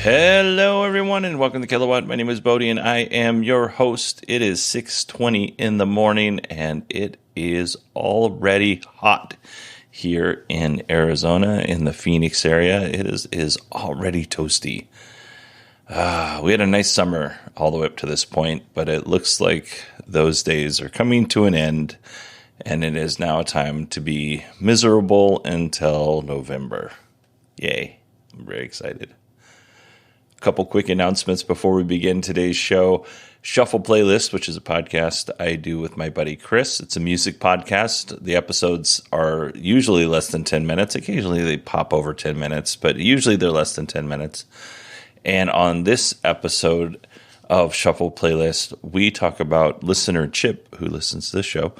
Hello, everyone, and welcome to Kilowatt. My name is Bodie, and I am your host. It is 6:20 in the morning, and it is already hot here in Arizona, in the Phoenix area. It is already toasty. We had a nice summer all the way up to this point, but it looks like those days are coming to an end, and it is now time to be miserable until November. Yay. I'm very excited. Couple quick announcements before we begin today's show. Shuffle Playlist, which is a podcast I do with my buddy Chris. It's a music podcast. The episodes are usually less than 10 minutes. Occasionally they pop over 10 minutes, but usually they're less than 10 minutes. And on this episode of Shuffle Playlist, we talk about listener Chip, who listens to the show,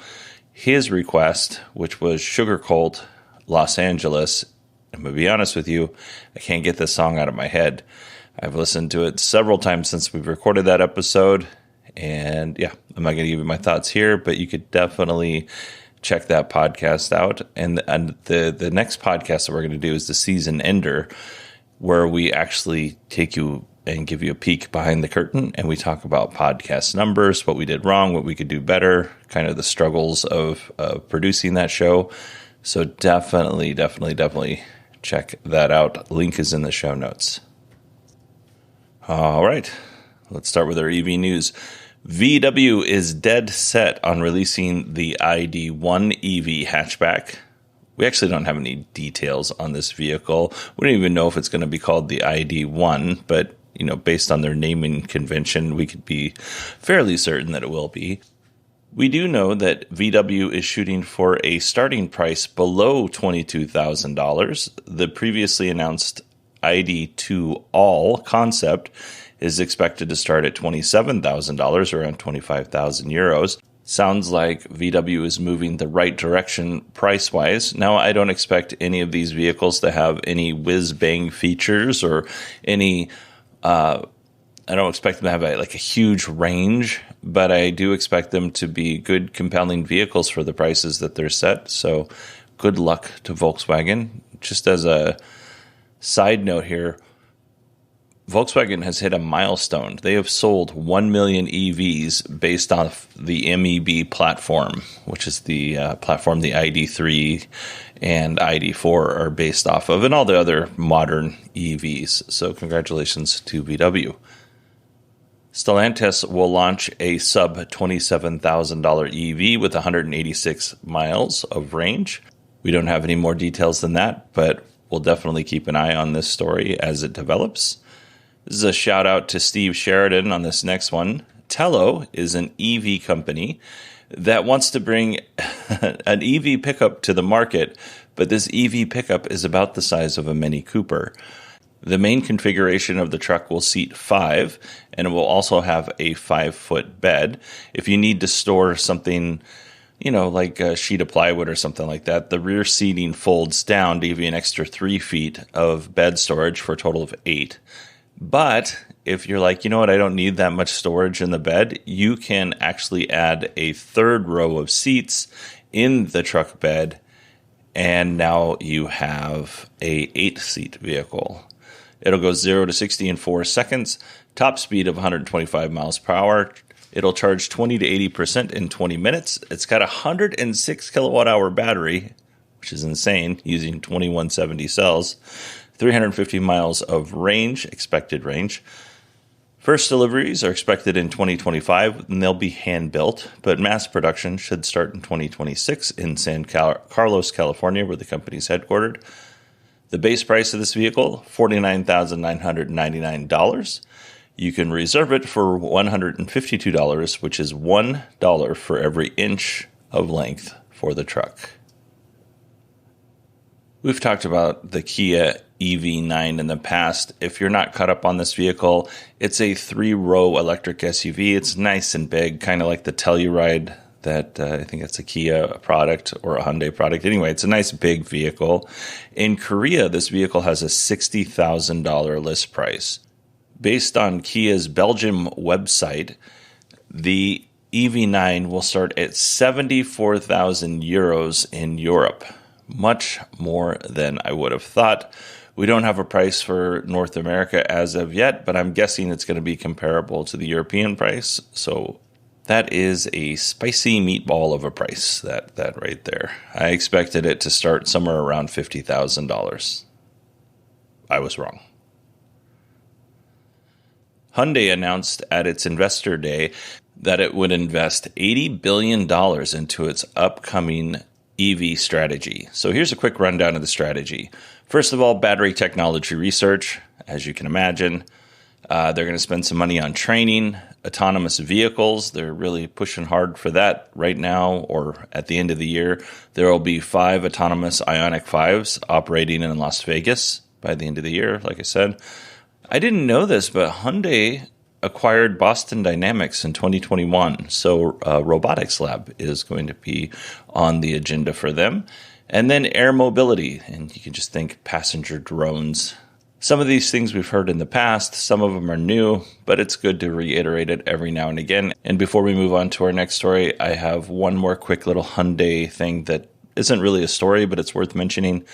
his request, which was Sugar Cult, Los Angeles. I'm going to be honest with you, I can't get this song out of my head. I've listened to it several times since we've recorded that episode, and yeah, I'm not going to give you my thoughts here, but you could definitely check that podcast out. And the next podcast that we're going to do is the season ender, where we actually take you and give you a peek behind the curtain, and we talk about podcast numbers, what we did wrong, what we could do better, kind of the struggles of producing that show. So definitely check that out. Link is in the show notes. All right, let's start with our EV news. VW is dead set on releasing the ID1 EV hatchback. We actually don't have any details on this vehicle. We don't even know if it's going to be called the ID1, but based on their naming convention, we could be fairly certain that it will be. We do know that VW is shooting for a starting price below $22,000. The previously announced ID2 All concept is expected to start at $27,000, around 25,000 euros. Sounds like VW is moving the right direction price-wise. Now, I don't expect any of these vehicles to have any whiz-bang features or any... I don't expect them to have a huge range, but I do expect them to be good, compelling vehicles for the prices that they're set. So good luck to Volkswagen. Just as a side note here, Volkswagen has hit a milestone. They have sold 1 million EVs based off the MEB platform, which is the platform the ID3 and ID4 are based off of, and all the other modern EVs. So congratulations to VW. Stellantis will launch a sub $27,000 EV with 186 miles of range. We don't have any more details than that, but we'll definitely keep an eye on this story as it develops. This is a shout out to Steve Sheridan on this next one. Tello is an EV company that wants to bring an EV pickup to the market, but this EV pickup is about the size of a Mini Cooper. The main configuration of the truck will seat 5, and it will also have a 5-foot bed. If you need to store something, like a sheet of plywood or something like that, the rear seating folds down to give you an extra 3 feet of bed storage for a total of 8. But if you're like, I don't need that much storage in the bed, you can actually add a third row of seats in the truck bed, and now you have a 8-seat vehicle. It'll go 0 to 60 in 4 seconds, top speed of 125 miles per hour. It'll charge 20 to 80% in 20 minutes. It's got a 106 kilowatt hour battery, which is insane, using 2170 cells. 350 miles of range, expected range. First deliveries are expected in 2025, and they'll be hand-built, but mass production should start in 2026 in San Carlos, California, where the company is headquartered. The base price of this vehicle, $49,999. You can reserve it for $152, which is $1 for every inch of length for the truck. We've talked about the Kia EV9 in the past. If you're not caught up on this vehicle, it's a 3-row electric SUV. It's nice and big, kind of like the Telluride that I think it's a Kia product or a Hyundai product. Anyway, it's a nice big vehicle. In Korea, this vehicle has a $60,000 list price. Based on Kia's Belgium website, the EV9 will start at 74,000 euros in Europe. Much more than I would have thought. We don't have a price for North America as of yet, but I'm guessing it's going to be comparable to the European price. So that is a spicy meatball of a price, that right there. I expected it to start somewhere around $50,000. I was wrong. Hyundai announced at its investor day that it would invest $80 billion into its upcoming EV strategy. So here's a quick rundown of the strategy. First of all, battery technology research. As you can imagine, they're going to spend some money on training, autonomous vehicles. They're really pushing hard for that right now, or at the end of the year. There will be 5 autonomous Ioniq 5s operating in Las Vegas by the end of the year, like I said. I didn't know this, but Hyundai acquired Boston Dynamics in 2021. So robotics lab is going to be on the agenda for them. And then air mobility, and you can just think passenger drones. Some of these things we've heard in the past, some of them are new, but it's good to reiterate it every now and again. And before we move on to our next story, I have one more quick little Hyundai thing that isn't really a story, but it's worth mentioning.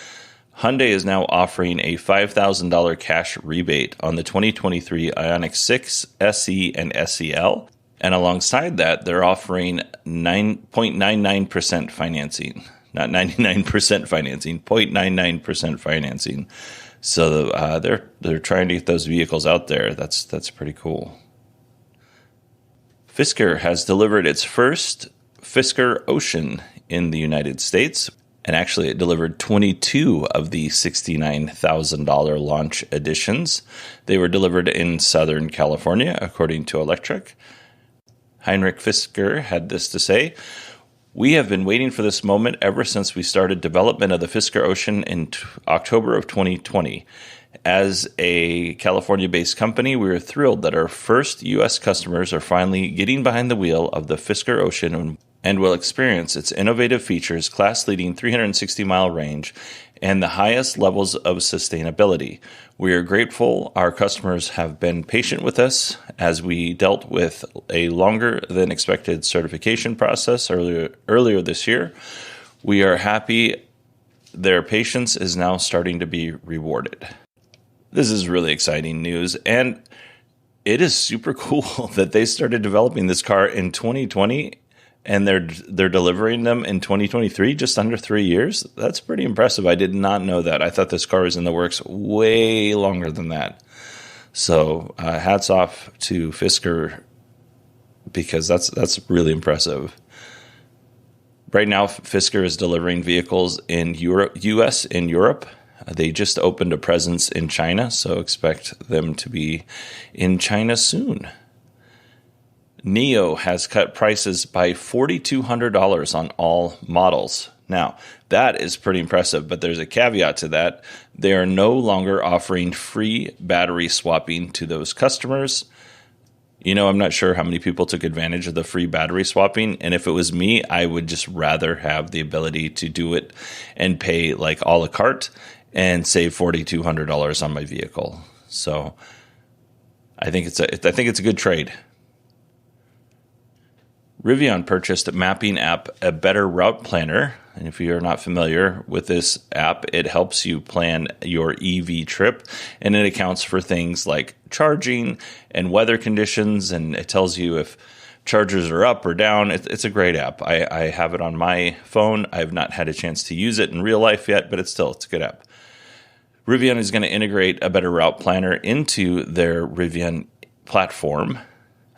Hyundai is now offering a $5,000 cash rebate on the 2023 Ioniq 6, SE, and SEL. And alongside that, they're offering 0.99% financing. Not 99% financing, 0.99% financing. So they're trying to get those vehicles out there. That's pretty cool. Fisker has delivered its first Fisker Ocean in the United States. And actually, it delivered 22 of the $69,000 launch editions. They were delivered in Southern California, according to Electric. Heinrich Fisker had this to say: "We have been waiting for this moment ever since we started development of the Fisker Ocean in October of 2020. As a California-based company, we are thrilled that our first U.S. customers are finally getting behind the wheel of the Fisker Ocean and will experience its innovative features, class-leading 360-mile range, and the highest levels of sustainability. We are grateful our customers have been patient with us as we dealt with a longer-than-expected certification process earlier this year. We are happy their patience is now starting to be rewarded." This is really exciting news, and it is super cool that they started developing this car in 2020 and they're delivering them in 2023, just under 3 years. That's pretty impressive. I did not know that. I thought this car was in the works way longer than that. So hats off to Fisker, because that's really impressive. Right now, Fisker is delivering vehicles in U.S. and Europe. They just opened a presence in China, so expect them to be in China soon. NIO has cut prices by $4,200 on all models. Now, that is pretty impressive, but there's a caveat to that. They are no longer offering free battery swapping to those customers. I'm not sure how many people took advantage of the free battery swapping, and if it was me, I would just rather have the ability to do it and pay like a la carte and save $4,200 on my vehicle. So I think it's a good trade. Rivian purchased mapping app A Better Route Planner. And if you're not familiar with this app, it helps you plan your EV trip, and it accounts for things like charging and weather conditions, and it tells you if chargers are up or down. It's a great app. I have it on my phone. I've not had a chance to use it in real life yet, but it's a good app. Rivian is going to integrate A Better Route Planner into their Rivian platform.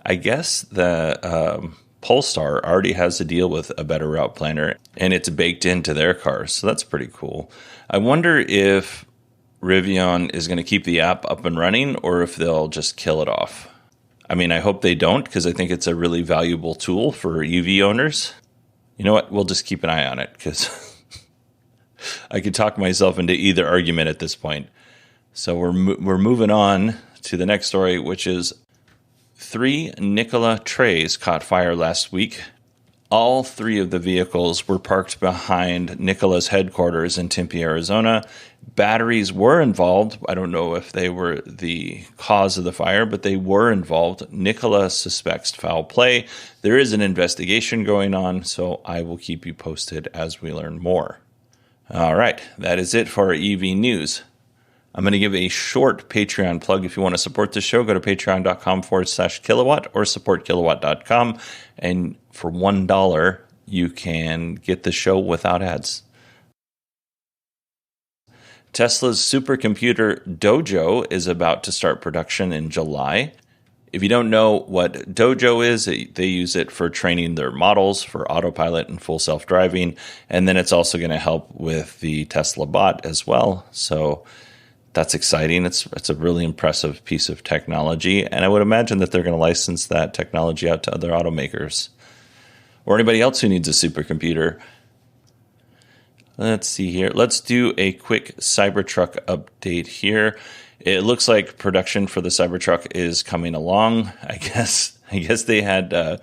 I guess the Polestar already has a deal with A Better Route Planner, and it's baked into their cars, so that's pretty cool. I wonder if Rivian is going to keep the app up and running, or if they'll just kill it off. I mean, I hope they don't, because I think it's a really valuable tool for EV owners. You know what? We'll just keep an eye on it, because I could talk myself into either argument at this point. So we're moving on to the next story, which is 3 Nikola trays caught fire last week. All 3 of the vehicles were parked behind Nikola's headquarters in Tempe, Arizona. Batteries were involved. I don't know if they were the cause of the fire, but they were involved. Nikola suspects foul play. There is an investigation going on, so I will keep you posted as we learn more. All right, that is it for our EV news. I'm going to give a short Patreon plug. If you want to support the show, go to patreon.com/kilowatt or supportkilowatt.com. And for $1, you can get the show without ads. Tesla's supercomputer Dojo is about to start production in July. If you don't know what Dojo is, they use it for training their models for autopilot and full self-driving. And then it's also going to help with the Tesla bot as well. So that's exciting. It's a really impressive piece of technology. And I would imagine that they're going to license that technology out to other automakers or anybody else who needs a supercomputer. Let's see here. Let's do a quick Cybertruck update here. It looks like production for the Cybertruck is coming along. I guess they had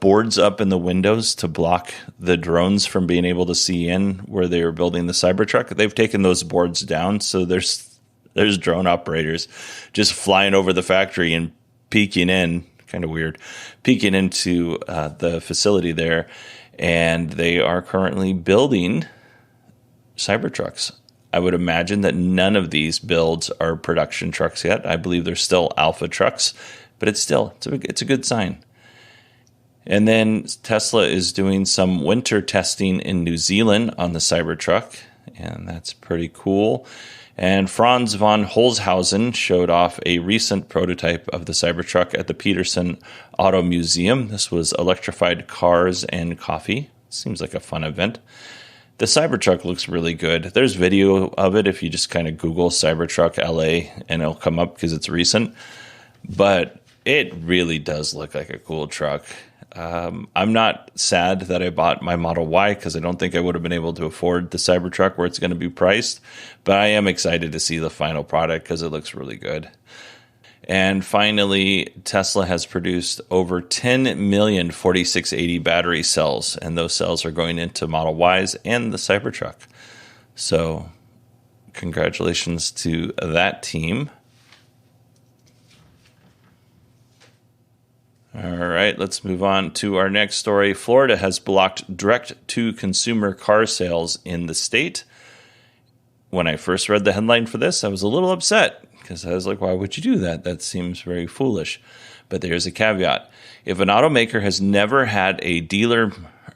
boards up in the windows to block the drones from being able to see in where they were building the Cybertruck. They've taken those boards down, so there's drone operators just flying over the factory and peeking in. Kind of weird, peeking into the facility there, and they are currently building Cybertrucks. I would imagine that none of these builds are production trucks yet. I believe they're still alpha trucks, but it's a good sign. And then Tesla is doing some winter testing in New Zealand on the Cybertruck, and that's pretty cool. And Franz von Holzhausen showed off a recent prototype of the Cybertruck at the Peterson Auto Museum. This was electrified cars and coffee. Seems like a fun event. The Cybertruck looks really good. There's video of it if you just kind of Google Cybertruck LA and it'll come up because it's recent. But it really does look like a cool truck. I'm not sad that I bought my Model Y because I don't think I would have been able to afford the Cybertruck where it's going to be priced. But I am excited to see the final product because it looks really good. And finally, Tesla has produced over 10 million 4680 battery cells, and those cells are going into Model Ys and the Cybertruck. So congratulations to that team. All right, let's move on to our next story. Florida has blocked direct-to-consumer car sales in the state. When I first read the headline for this, I was a little upset because I was like, why would you do that? That seems very foolish. But there's a caveat. If an automaker has never had a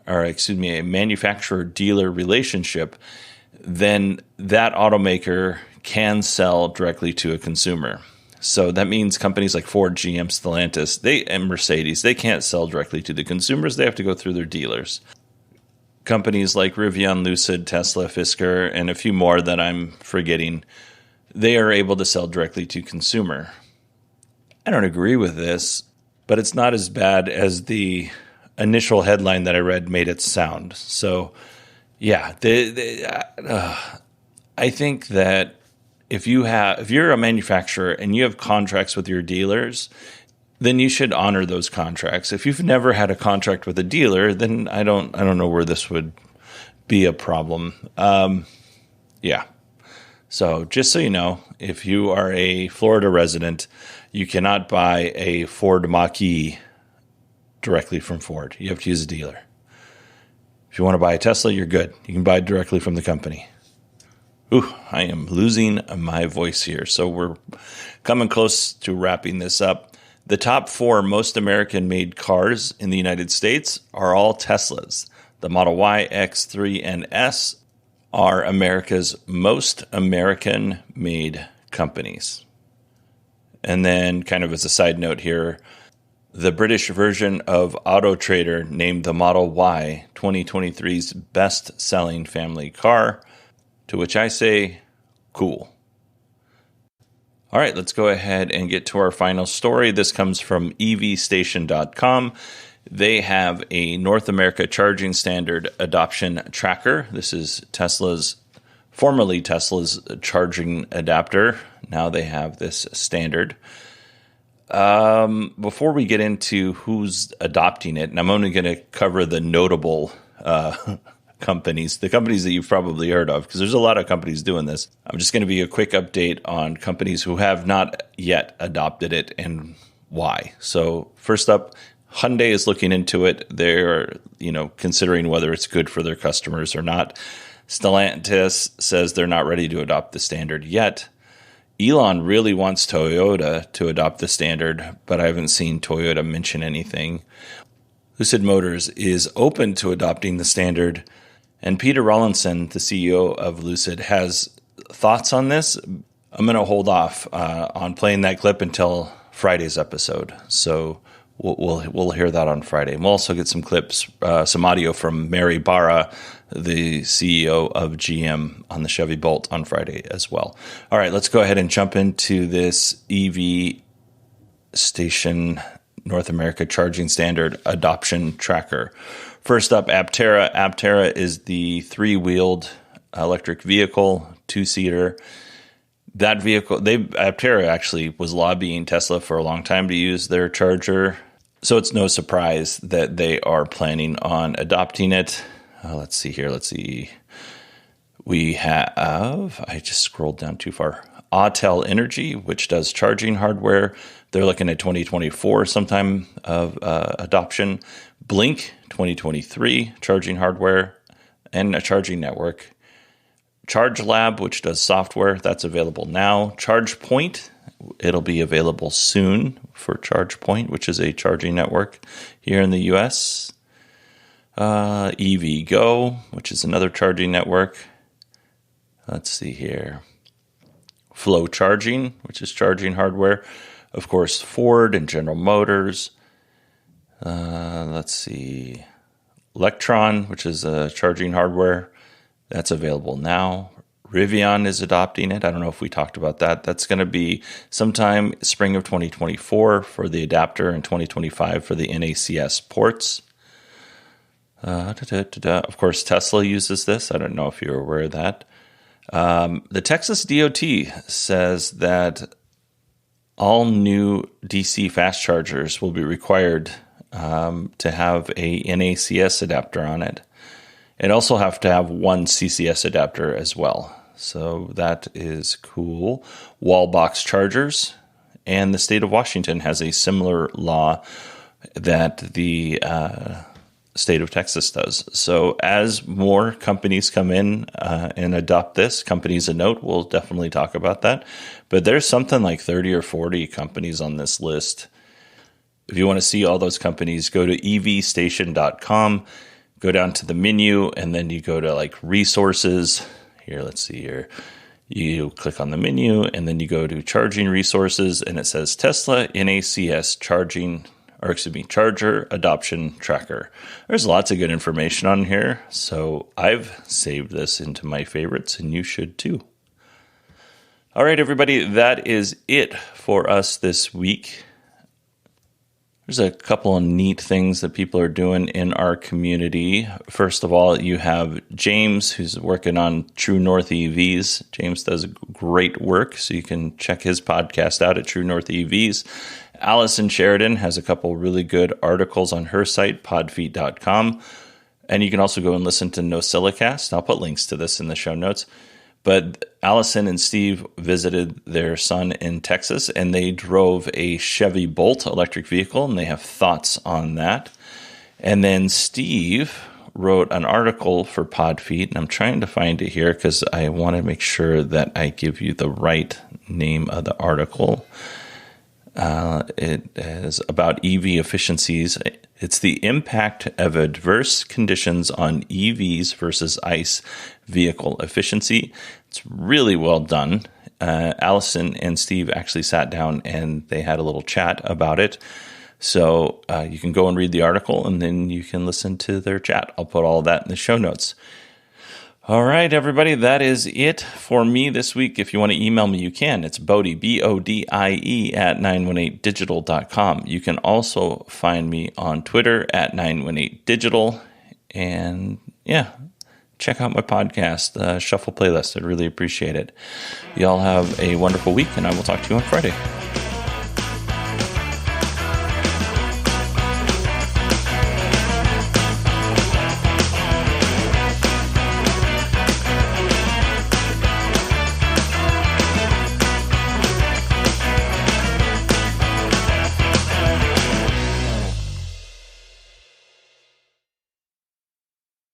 manufacturer-dealer relationship, then that automaker can sell directly to a consumer. So that means companies like Ford, GM, Stellantis, and Mercedes, they can't sell directly to the consumers. They have to go through their dealers. Companies like Rivian, Lucid, Tesla, Fisker, and a few more that I'm forgetting, they are able to sell directly to consumer. I don't agree with this, but it's not as bad as the initial headline that I read made it sound. So, yeah, I think that if you're a manufacturer and you have contracts with your dealers, then you should honor those contracts. If you've never had a contract with a dealer, then I don't know where this would be a problem. Yeah. So just so you know, if you are a Florida resident, you cannot buy a Ford Mach-E directly from Ford. You have to use a dealer. If you want to buy a Tesla, you're good. You can buy it directly from the company. Ooh, I am losing my voice here. So we're coming close to wrapping this up. The top 4 most American-made cars in the United States are all Teslas. The Model Y, X3, and S are America's most American-made companies. And then kind of as a side note here, the British version of Auto Trader named the Model Y 2023's best-selling family car, to which I say, cool. All right, let's go ahead and get to our final story. This comes from evstation.com. They have a North America charging standard adoption tracker. This is formerly Tesla's charging adapter. Now they have this standard. Before we get into who's adopting it, and I'm only going to cover the notable companies, the companies that you've probably heard of, because there's a lot of companies doing this. I'm just going to be a quick update on companies who have not yet adopted it and why. So first up, Hyundai is looking into it. They're, considering whether it's good for their customers or not. Stellantis says they're not ready to adopt the standard yet. Elon really wants Toyota to adopt the standard, but I haven't seen Toyota mention anything. Lucid Motors is open to adopting the standard, and Peter Rawlinson, the CEO of Lucid, has thoughts on this. I'm going to hold off on playing that clip until Friday's episode, so we'll hear that on Friday. We'll also get some clips, some audio from Mary Barra, the CEO of GM, on the Chevy Bolt on Friday as well. All right, let's go ahead and jump into this EV station North America charging standard adoption tracker. First up, Aptera. Aptera is the three-wheeled electric vehicle, two-seater. That vehicle, Aptera actually was lobbying Tesla for a long time to use their charger, so it's no surprise that they are planning on adopting it. Let's see here. We have, I just scrolled down too far, Autel Energy, which does charging hardware. They're looking at 2024 sometime of adoption. Blink, 2023, charging hardware and a charging network. Charge Lab, which does software, that's available now. ChargePoint, it'll be available soon for ChargePoint, which is a charging network here in the US. EVgo, which is another charging network. Let's see here. Flow Charging, which is charging hardware. Of course, Ford and General Motors. Let's see. Electron, which is charging hardware. That's available now. Rivian is adopting it. I don't know if we talked about that. That's going to be sometime spring of 2024 for the adapter and 2025 for the NACS ports. Of course, Tesla uses this. I don't know if you're aware of that. The Texas DOT says that all new DC fast chargers will be required to have a NACS adapter on it. It also have to have one CCS adapter as well. So that is cool. Wall box chargers. And the state of Washington has a similar law that the state of Texas does. So as more companies come in and adopt this, companies of note, we'll definitely talk about that. But there's something like 30 or 40 companies on this list. If you want to see all those companies, go to evstation.com, go down to the menu, and then you go to like resources. Here, let's see here. You click on the menu, and then you go to charging resources, and it says Tesla NACS charger adoption tracker. There's lots of good information on here, so I've saved this into my favorites, and you should too. All right, everybody, that is it for us this week. There's a couple of neat things that people are doing in our community. First of all, you have James, who's working on True North EVs. James does great work, so you can check his podcast out at True North EVs. Allison Sheridan has a couple really good articles on her site, podfeet.com. And you can also go and listen to No Silicast. I'll put links to this in the show notes. But Allison and Steve visited their son in Texas, and they drove a Chevy Bolt electric vehicle, and they have thoughts on that. And then Steve wrote an article for Podfeet, and I'm trying to find it here because I want to make sure that I give you the right name of the article. It is about EV efficiencies. It's the impact of adverse conditions on EVs versus ICE vehicle efficiency. It's really well done. Allison and Steve actually sat down and they had a little chat about it. So you can go and read the article and then you can listen to their chat. I'll put all that in the show notes. All right, everybody, that is it for me this week. If you want to email me, you can. It's Bodie, Bodie, at 918digital.com. You can also find me on Twitter at 918digital. And yeah, check out my podcast, Shuffle Playlist. I'd really appreciate it. Y'all have a wonderful week, and I will talk to you on Friday.